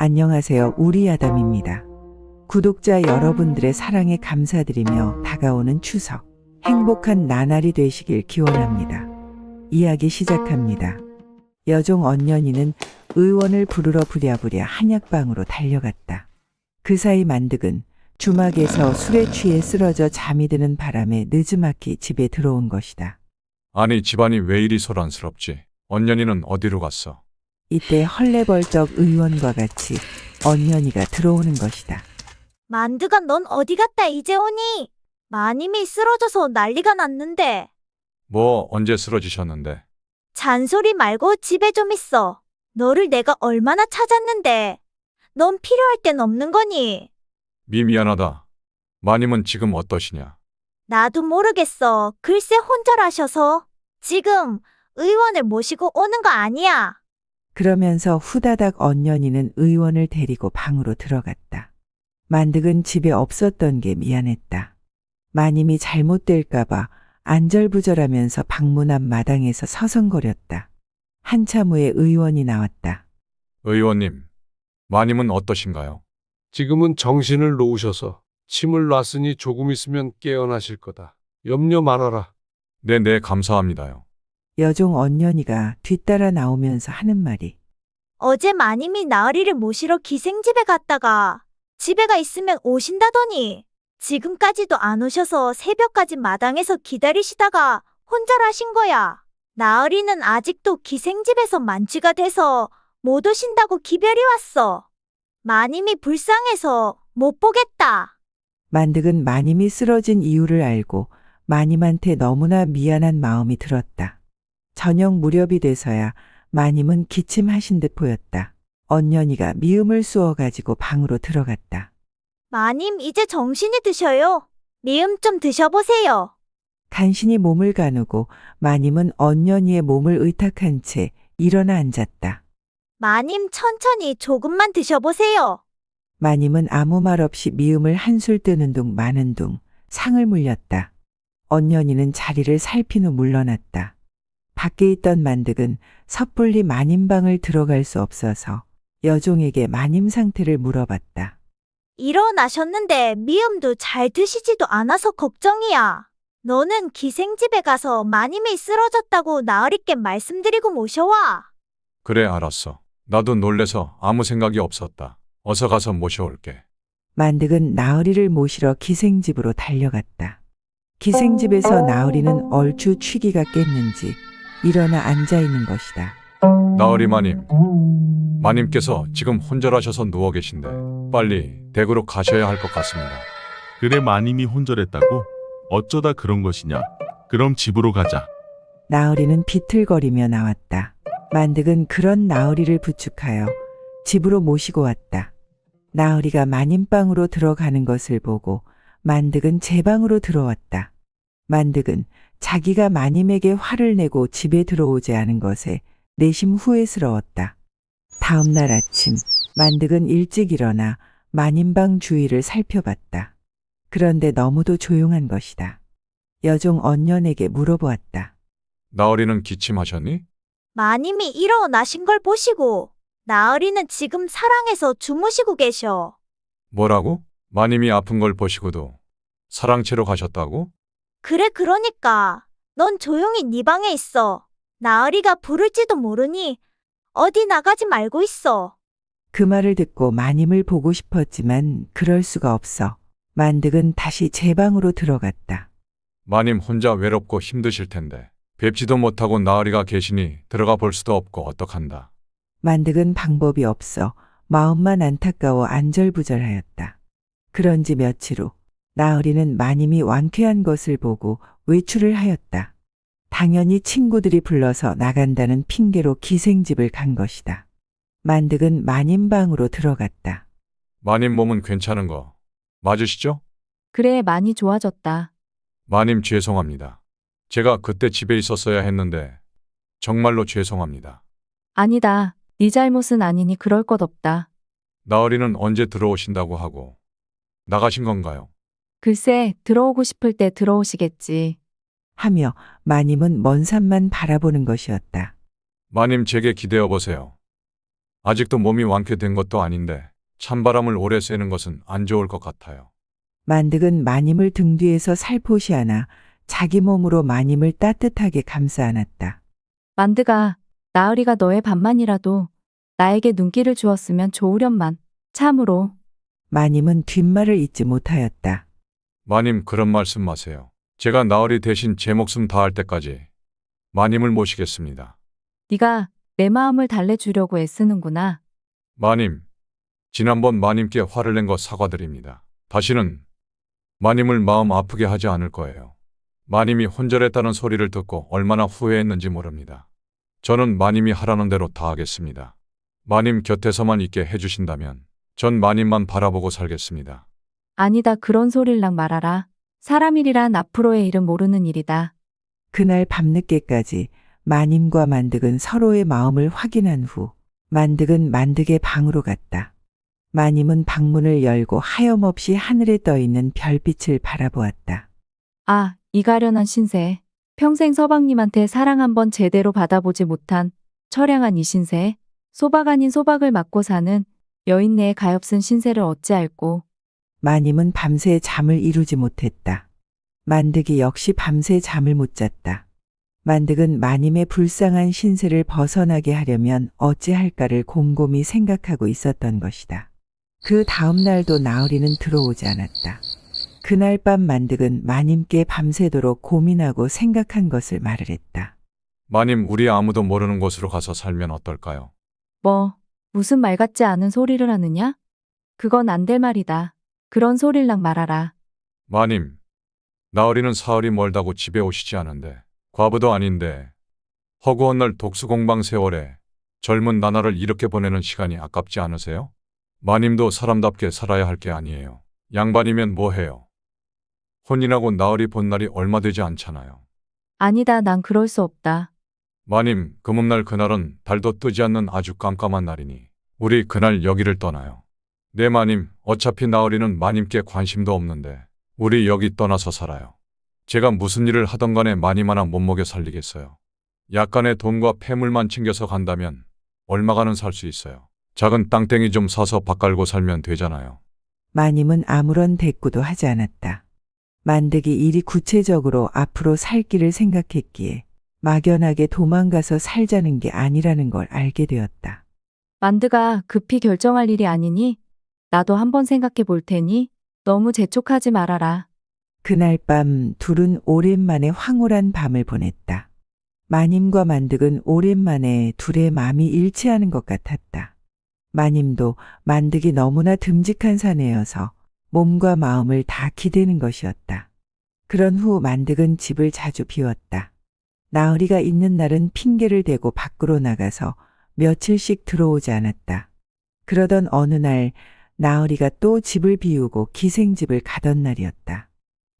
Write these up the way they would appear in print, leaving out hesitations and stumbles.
안녕하세요. 우리 아담입니다. 구독자 여러분들의 사랑에 감사드리며 다가오는 추석, 행복한 나날이 되시길 기원합니다. 이야기 시작합니다. 여종 언년이는 의원을 부르러 부랴부랴 한약방으로 달려갔다. 그 사이 만득은 주막에서 술에 취해 쓰러져 잠이 드는 바람에 느지막이 집에 들어온 것이다. 아니 집안이 왜 이리 소란스럽지? 언년이는 어디로 갔어? 이때 헐레벌떡 의원과 같이 언년이가 들어오는 것이다. 만드가 넌 어디 갔다 이제 오니? 마님이 쓰러져서 난리가 났는데. 뭐 언제 쓰러지셨는데? 잔소리 말고 집에 좀 있어. 너를 내가 얼마나 찾았는데. 넌 필요할 땐 없는 거니? 미안하다. 마님은 지금 어떠시냐? 나도 모르겠어. 글쎄 혼절하셔서. 지금 의원을 모시고 오는 거 아니야. 그러면서 후다닥 언년이는 의원을 데리고 방으로 들어갔다. 만득은 집에 없었던 게 미안했다. 마님이 잘못될까봐 안절부절하면서 방문 앞 마당에서 서성거렸다. 한참 후에 의원이 나왔다. 의원님, 마님은 어떠신가요? 지금은 정신을 놓으셔서 침을 놨으니 조금 있으면 깨어나실 거다. 염려 말아라. 네, 감사합니다요. 여종 언년이가 뒤따라 나오면서 하는 말이 어제 마님이 나으리를 모시러 기생집에 갔다가 집에가 있으면 오신다더니 지금까지도 안 오셔서 새벽까지 마당에서 기다리시다가 혼절하신 거야. 나으리는 아직도 기생집에서 만취가 돼서 못 오신다고 기별이 왔어. 마님이 불쌍해서 못 보겠다. 만득은 마님이 쓰러진 이유를 알고 마님한테 너무나 미안한 마음이 들었다. 저녁 무렵이 돼서야 마님은 기침하신 듯 보였다. 언년이가 미음을 쑤어가지고 방으로 들어갔다. 마님 이제 정신이 드셔요. 미음 좀 드셔보세요. 간신히 몸을 가누고 마님은 언년이의 몸을 의탁한 채 일어나 앉았다. 마님 천천히 조금만 드셔보세요. 마님은 아무 말 없이 미음을 한술 뜨는 둥 마는 둥 상을 물렸다. 언년이는 자리를 살핀 후 물러났다. 밖에 있던 만득은 섣불리 마님방을 들어갈 수 없어서 여종에게 마님 상태를 물어봤다. 일어나셨는데 미음도 잘 드시지도 않아서 걱정이야. 너는 기생집에 가서 마님이 쓰러졌다고 나으리께 말씀드리고 모셔와. 그래, 알았어. 나도 놀래서 아무 생각이 없었다. 어서 가서 모셔올게. 만득은 나으리를 모시러 기생집으로 달려갔다. 기생집에서 나으리는 얼추 취기가 깼는지 일어나 앉아있는 것이다. 나으리 마님, 마님께서 지금 혼절하셔서 누워 계신데 빨리 댁으로 가셔야 할 것 같습니다. 그래 마님이 혼절했다고? 어쩌다 그런 것이냐? 그럼 집으로 가자. 나으리는 비틀거리며 나왔다. 만득은 그런 나으리를 부축하여 집으로 모시고 왔다. 나으리가 마님방으로 들어가는 것을 보고 만득은 제 방으로 들어왔다. 만득은 자기가 마님에게 화를 내고 집에 들어오지 않은 것에 내심 후회스러웠다. 다음 날 아침 만득은 일찍 일어나 마님방 주위를 살펴봤다. 그런데 너무도 조용한 것이다. 여종 언년에게 물어보았다. 나으리는 기침하셨니? 마님이 일어나신 걸 보시고 나으리는 지금 사랑해서 주무시고 계셔. 뭐라고? 마님이 아픈 걸 보시고도 사랑채로 가셨다고? 그래 그러니까 넌 조용히 네 방에 있어. 나으리가 부를지도 모르니 어디 나가지 말고 있어. 그 말을 듣고 마님을 보고 싶었지만 그럴 수가 없어 만득은 다시 제 방으로 들어갔다. 마님 혼자 외롭고 힘드실 텐데 뵙지도 못하고 나으리가 계시니 들어가 볼 수도 없고 어떡한다. 만득은 방법이 없어 마음만 안타까워 안절부절하였다. 그런지 며칠 후 나으리는 마님이 완쾌한 것을 보고 외출을 하였다. 당연히 친구들이 불러서 나간다는 핑계로 기생집을 간 것이다. 만득은 마님 방으로 들어갔다. 마님 몸은 괜찮은 거 맞으시죠? 그래, 많이 좋아졌다. 마님 죄송합니다. 제가 그때 집에 있었어야 했는데 정말로 죄송합니다. 아니다. 네 잘못은 아니니 그럴 것 없다. 나으리는 언제 들어오신다고 하고 나가신 건가요? 글쎄, 들어오고 싶을 때 들어오시겠지. 하며 마님은 먼 산만 바라보는 것이었다. 마님 제게 기대어 보세요. 아직도 몸이 완쾌된 것도 아닌데 찬바람을 오래 쐬는 것은 안 좋을 것 같아요. 만득은 마님을 등 뒤에서 살포시 안아 자기 몸으로 마님을 따뜻하게 감싸 안았다. 만드가, 나으리가 너의 반만이라도 나에게 눈길을 주었으면 좋으련만. 참으로. 마님은 뒷말을 잇지 못하였다. 마님 그런 말씀 마세요. 제가 나으리 대신 제 목숨 다할 때까지 마님을 모시겠습니다. 네가 내 마음을 달래주려고 애쓰는구나. 마님, 지난번 마님께 화를 낸 거 사과드립니다. 다시는 마님을 마음 아프게 하지 않을 거예요. 마님이 혼절했다는 소리를 듣고 얼마나 후회했는지 모릅니다. 저는 마님이 하라는 대로 다 하겠습니다. 마님 곁에서만 있게 해주신다면 전 마님만 바라보고 살겠습니다. 아니다, 그런 소릴랑 말아라. 사람 일이란 앞으로의 일은 모르는 일이다. 그날 밤늦게까지 마님과 만득은 서로의 마음을 확인한 후 만득은 만득의 방으로 갔다. 마님은 방문을 열고 하염없이 하늘에 떠있는 별빛을 바라보았다. 아, 이 가련한 신세. 평생 서방님한테 사랑 한번 제대로 받아보지 못한 처량한 이 신세. 소박 아닌 소박을 맞고 사는 여인네의 가엾은 신세를 어찌알고. 마님은 밤새 잠을 이루지 못했다. 만득이 역시 밤새 잠을 못 잤다. 만득은 마님의 불쌍한 신세를 벗어나게 하려면 어찌할까를 곰곰이 생각하고 있었던 것이다. 그 다음 날도 나으리는 들어오지 않았다. 그날 밤 만득은 마님께 밤새도록 고민하고 생각한 것을 말을 했다. 마님, 우리 아무도 모르는 곳으로 가서 살면 어떨까요? 뭐, 무슨 말 같지 않은 소리를 하느냐? 그건 안 될 말이다. 그런 소릴랑 말아라. 마님, 나으리는 사흘이 멀다고 집에 오시지 않은데 과부도 아닌데 허구한 날 독수공방 세월에 젊은 나날을 이렇게 보내는 시간이 아깝지 않으세요? 마님도 사람답게 살아야 할 게 아니에요. 양반이면 뭐해요? 혼인하고 나으리 본 날이 얼마 되지 않잖아요. 아니다, 난 그럴 수 없다. 마님, 금음날 그날은 달도 뜨지 않는 아주 깜깜한 날이니 우리 그날 여기를 떠나요. 네 마님, 어차피 나으리는 마님께 관심도 없는데 우리 여기 떠나서 살아요. 제가 무슨 일을 하던 간에 마님 하나 못 먹여 살리겠어요. 약간의 돈과 폐물만 챙겨서 간다면 얼마가는 살 수 있어요. 작은 땅땡이 좀 사서 밥 깔고 살면 되잖아요. 마님은 아무런 대꾸도 하지 않았다. 만득이 일이 구체적으로 앞으로 살 길을 생각했기에 막연하게 도망가서 살자는 게 아니라는 걸 알게 되었다. 만드가 급히 결정할 일이 아니니 나도 한번 생각해 볼 테니 너무 재촉하지 말아라. 그날 밤 둘은 오랜만에 황홀한 밤을 보냈다. 마님과 만득은 오랜만에 둘의 마음이 일치하는 것 같았다. 마님도 만득이 너무나 듬직한 사내여서 몸과 마음을 다 기대는 것이었다. 그런 후 만득은 집을 자주 비웠다. 나으리가 있는 날은 핑계를 대고 밖으로 나가서 며칠씩 들어오지 않았다. 그러던 어느 날 나으리가 또 집을 비우고 기생집을 가던 날이었다.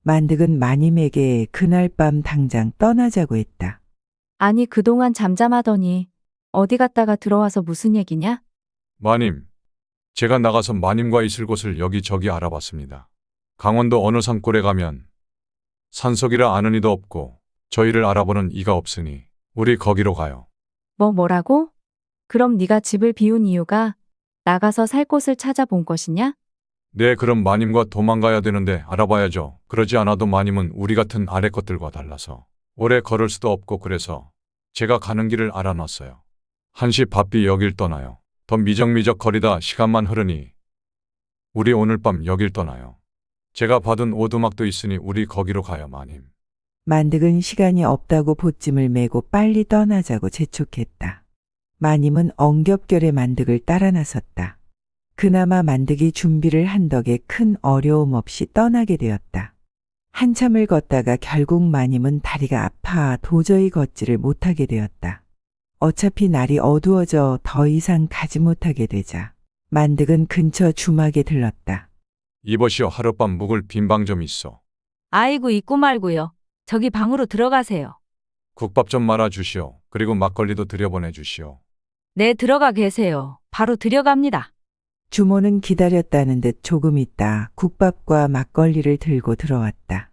만득은 마님에게 그날 밤 당장 떠나자고 했다. 아니, 그동안 잠잠하더니 어디 갔다가 들어와서 무슨 얘기냐? 마님, 제가 나가서 마님과 있을 곳을 여기저기 알아봤습니다. 강원도 어느 산골에 가면 산속이라 아는 이도 없고 저희를 알아보는 이가 없으니 우리 거기로 가요. 뭐라고? 그럼 네가 집을 비운 이유가 나가서 살 곳을 찾아본 것이냐? 네, 그럼 마님과 도망가야 되는데 알아봐야죠. 그러지 않아도 마님은 우리 같은 아래 것들과 달라서 오래 걸을 수도 없고 그래서 제가 가는 길을 알아놨어요. 한시 바삐 여길 떠나요. 더 미적미적 거리다 시간만 흐르니 우리 오늘 밤 여길 떠나요. 제가 받은 오두막도 있으니 우리 거기로 가요, 마님. 만득은 시간이 없다고 보찜을 메고 빨리 떠나자고 재촉했다. 마님은 엉겹결에 만득을 따라 나섰다. 그나마 만득이 준비를 한 덕에 큰 어려움 없이 떠나게 되었다. 한참을 걷다가 결국 마님은 다리가 아파 도저히 걷지를 못하게 되었다. 어차피 날이 어두워져 더 이상 가지 못하게 되자 만득은 근처 주막에 들렀다. 이보시오, 하룻밤 묵을 빈 방 좀 있어. 아이고 있고 말고요. 저기 방으로 들어가세요. 국밥 좀 말아 주시오. 그리고 막걸리도 들여보내 주시오. 네, 들어가 계세요. 바로 들여갑니다. 주모는 기다렸다는 듯 조금 있다 국밥과 막걸리를 들고 들어왔다.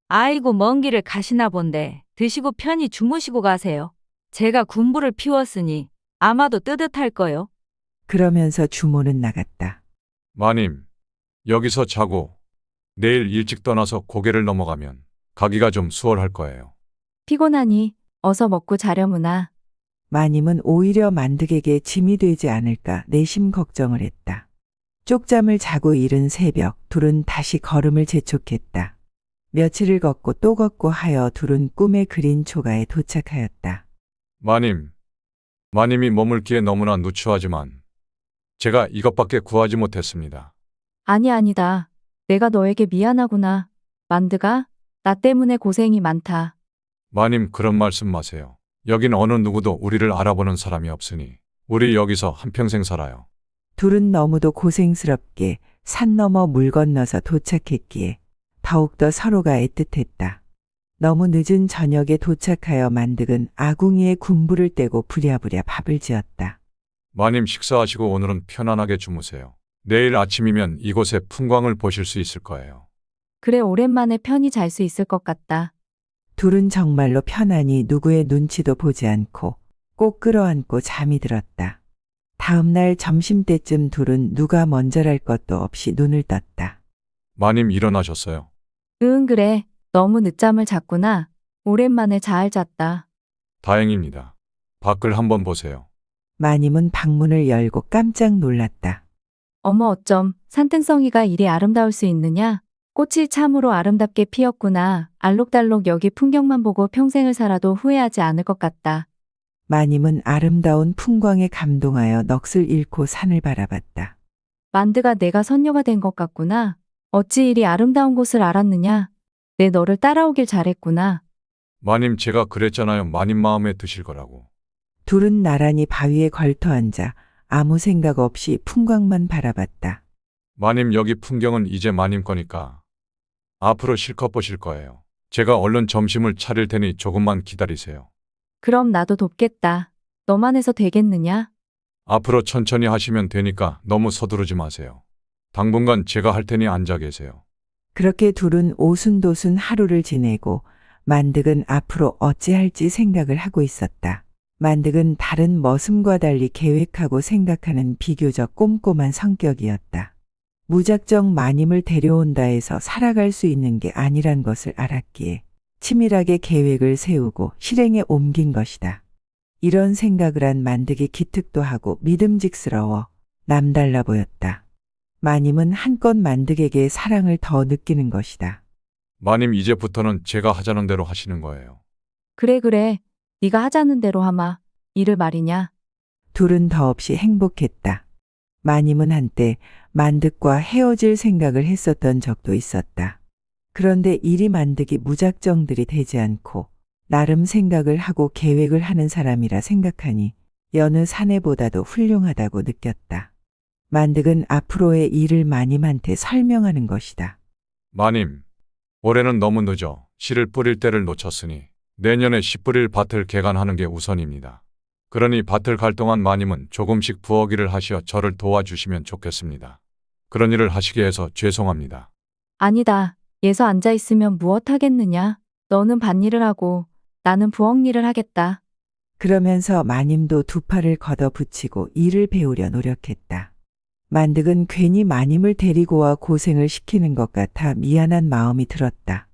아이고 먼 길을 가시나 본데 드시고 편히 주무시고 가세요. 제가 군부를 피웠으니 아마도 뜨뜻할 거요. 그러면서 주모는 나갔다. 마님, 여기서 자고 내일 일찍 떠나서 고개를 넘어가면 가기가 좀 수월할 거예요. 피곤하니 어서 먹고 자려무나. 마님은 오히려 만득에게 짐이 되지 않을까 내심 걱정을 했다. 쪽잠을 자고 이른 새벽 둘은 다시 걸음을 재촉했다. 며칠을 걷고 또 걷고 하여 둘은 꿈에 그린 초가에 도착하였다. 마님이 머물기에 너무나 누추하지만 제가 이것밖에 구하지 못했습니다. 아니다. 내가 너에게 미안하구나. 만드가 나 때문에 고생이 많다. 마님 그런 말씀 마세요. 여긴 어느 누구도 우리를 알아보는 사람이 없으니 우리 여기서 한평생 살아요. 둘은 너무도 고생스럽게 산 너머 물 건너서 도착했기에 더욱더 서로가 애틋했다. 너무 늦은 저녁에 도착하여 만득은 아궁이에 군불을 떼고 부랴부랴 밥을 지었다. 마님 식사하시고 오늘은 편안하게 주무세요. 내일 아침이면 이곳의 풍광을 보실 수 있을 거예요. 그래 오랜만에 편히 잘 수 있을 것 같다. 둘은 정말로 편안히 누구의 눈치도 보지 않고 꼭 끌어안고 잠이 들었다. 다음 날 점심때쯤 둘은 누가 먼저랄 것도 없이 눈을 떴다. 마님 일어나셨어요. 응 그래. 너무 늦잠을 잤구나. 오랜만에 잘 잤다. 다행입니다. 밖을 한번 보세요. 마님은 방문을 열고 깜짝 놀랐다. 어머 어쩜 산등성이가 이리 아름다울 수 있느냐? 꽃이 참으로 아름답게 피었구나. 알록달록 여기 풍경만 보고 평생을 살아도 후회하지 않을 것 같다. 마님은 아름다운 풍광에 감동하여 넋을 잃고 산을 바라봤다. 만드가 내가 선녀가 된 것 같구나. 어찌 이리 아름다운 곳을 알았느냐? 내 너를 따라오길 잘했구나. 마님 제가 그랬잖아요. 마님 마음에 드실 거라고. 둘은 나란히 바위에 걸터 앉아 아무 생각 없이 풍광만 바라봤다. 마님 여기 풍경은 이제 마님 거니까 앞으로 실컷 보실 거예요. 제가 얼른 점심을 차릴 테니 조금만 기다리세요. 그럼 나도 돕겠다. 너만 해서 되겠느냐? 앞으로 천천히 하시면 되니까 너무 서두르지 마세요. 당분간 제가 할 테니 앉아 계세요. 그렇게 둘은 오순도순 하루를 지내고 만득은 앞으로 어찌할지 생각을 하고 있었다. 만득은 다른 머슴과 달리 계획하고 생각하는 비교적 꼼꼼한 성격이었다. 무작정 마님을 데려온다 해서 살아갈 수 있는 게 아니란 것을 알았기에 치밀하게 계획을 세우고 실행에 옮긴 것이다. 이런 생각을 한 만득이 기특도 하고 믿음직스러워 남달라 보였다. 마님은 한껏 만득에게 사랑을 더 느끼는 것이다. 마님 이제부터는 제가 하자는 대로 하시는 거예요. 그래. 네가 하자는 대로 하마. 이를 말이냐? 둘은 더없이 행복했다. 마님은 한때 만득과 헤어질 생각을 했었던 적도 있었다. 그런데 일이 만득이 무작정들이 되지 않고 나름 생각을 하고 계획을 하는 사람이라 생각하니 여느 사내보다도 훌륭하다고 느꼈다. 만득은 앞으로의 일을 마님한테 설명하는 것이다. 마님, 올해는 너무 늦어 씨를 뿌릴 때를 놓쳤으니 내년에 씨 뿌릴 밭을 개간하는 게 우선입니다. 그러니 밭을 갈 동안 마님은 조금씩 부엌일을 하시어 저를 도와주시면 좋겠습니다. 그런 일을 하시게 해서 죄송합니다. 아니다. 예서 앉아있으면 무엇 하겠느냐? 너는 밭일을 하고 나는 부엌일을 하겠다. 그러면서 마님도 두 팔을 걷어붙이고 일을 배우려 노력했다. 만득은 괜히 마님을 데리고 와 고생을 시키는 것 같아 미안한 마음이 들었다.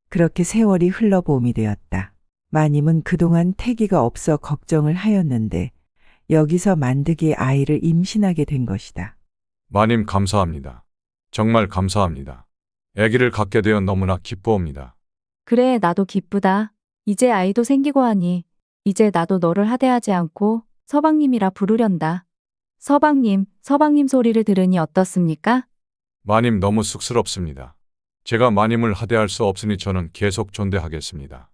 그렇게 세월이 흘러 봄이 되었다. 마님은 그동안 태기가 없어 걱정을 하였는데 여기서 만득이 아이를 임신하게 된 것이다. 마님 감사합니다. 정말 감사합니다. 아기를 갖게 되어 너무나 기뻐옵니다. 그래 나도 기쁘다. 이제 아이도 생기고 하니 이제 나도 너를 하대하지 않고 서방님이라 부르련다. 서방님 소리를 들으니 어떻습니까? 마님 너무 쑥스럽습니다. 제가 마님을 하대할 수 없으니 저는 계속 존대하겠습니다.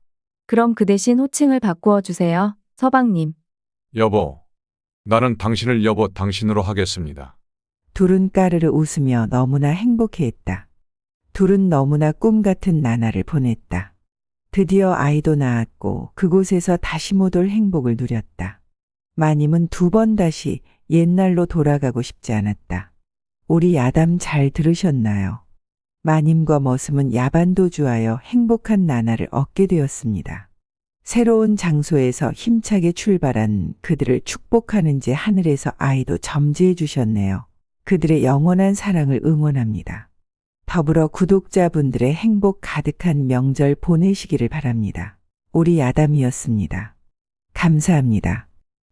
그럼 그 대신 호칭을 바꾸어 주세요. 서방님. 여보, 나는 당신을 여보 당신으로 하겠습니다. 둘은 까르르 웃으며 너무나 행복해했다. 둘은 너무나 꿈 같은 나날을 보냈다. 드디어 아이도 낳았고 그곳에서 다시 못 올 행복을 누렸다. 마님은 두 번 다시 옛날로 돌아가고 싶지 않았다. 우리 야담 잘 들으셨나요? 마님과 머슴은 야반도주하여 행복한 나날을 얻게 되었습니다. 새로운 장소에서 힘차게 출발한 그들을 축복하는지 하늘에서 아이도 점지해 주셨네요. 그들의 영원한 사랑을 응원합니다. 더불어 구독자분들의 행복 가득한 명절 보내시기를 바랍니다. 우리 야담이었습니다. 감사합니다.